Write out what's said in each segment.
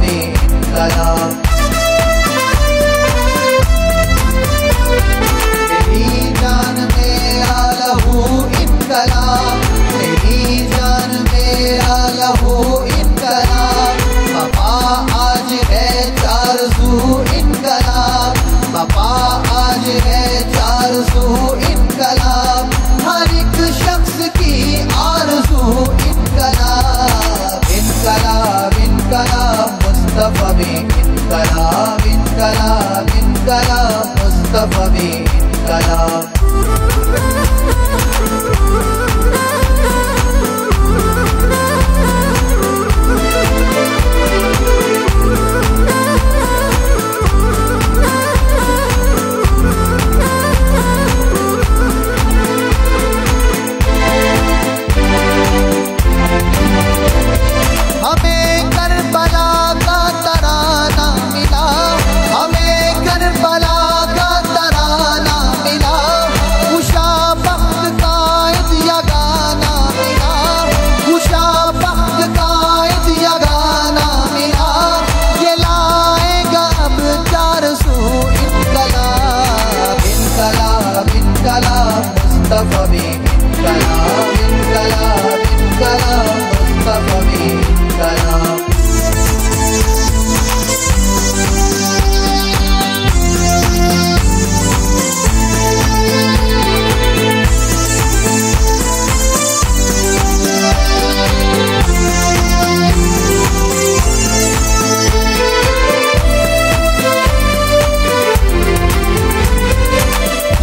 में इनकलाब। मेरी जान मेरा लहू इनकलाब, मेरी जान मेरा लहू इनकलाब। बाबा आज है चारज़ू इनकलाब, बाबा आज है चारज़ू इनकलाब। हर एक शख्स की आरज़ू इनकलाब। इनकलाब इनकलाब मुस्तफ़ा में इनकलाब, इनकलाब इनकलाब मुस्तफ़ा में इनकलाब। हमें करबला का तराना मिला, हमें करबला का तराना मिला। खुशा बख्त का इज़ गाना मिला, खुशा बख्त का इज़ गाना मिला। ये लाएगा अब चारज़ू इनकलाब। इनकलाब इनकलाब मुस्तफ़ा में इनकलाब, इनकलाब इनकलाब मुस्तफ़ा में इनकलाब।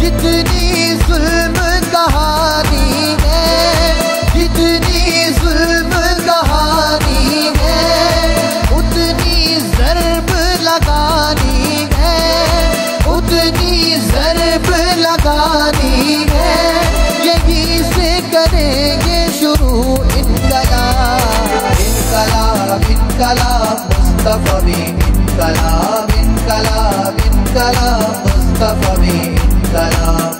जितनी जुल्म कहानी है, जितनी जुल्म कहानी है, उतनी ज़र्ब लगानी है, उतनी ज़र्ब लगानी है। यही से करेंगे शुरू इनकलाब। इनकलाब इनकलाब मुस्तफ़ा में इनकलाब, इनकलाब इनकलाब मुस्तफ़ा में इनकलाब।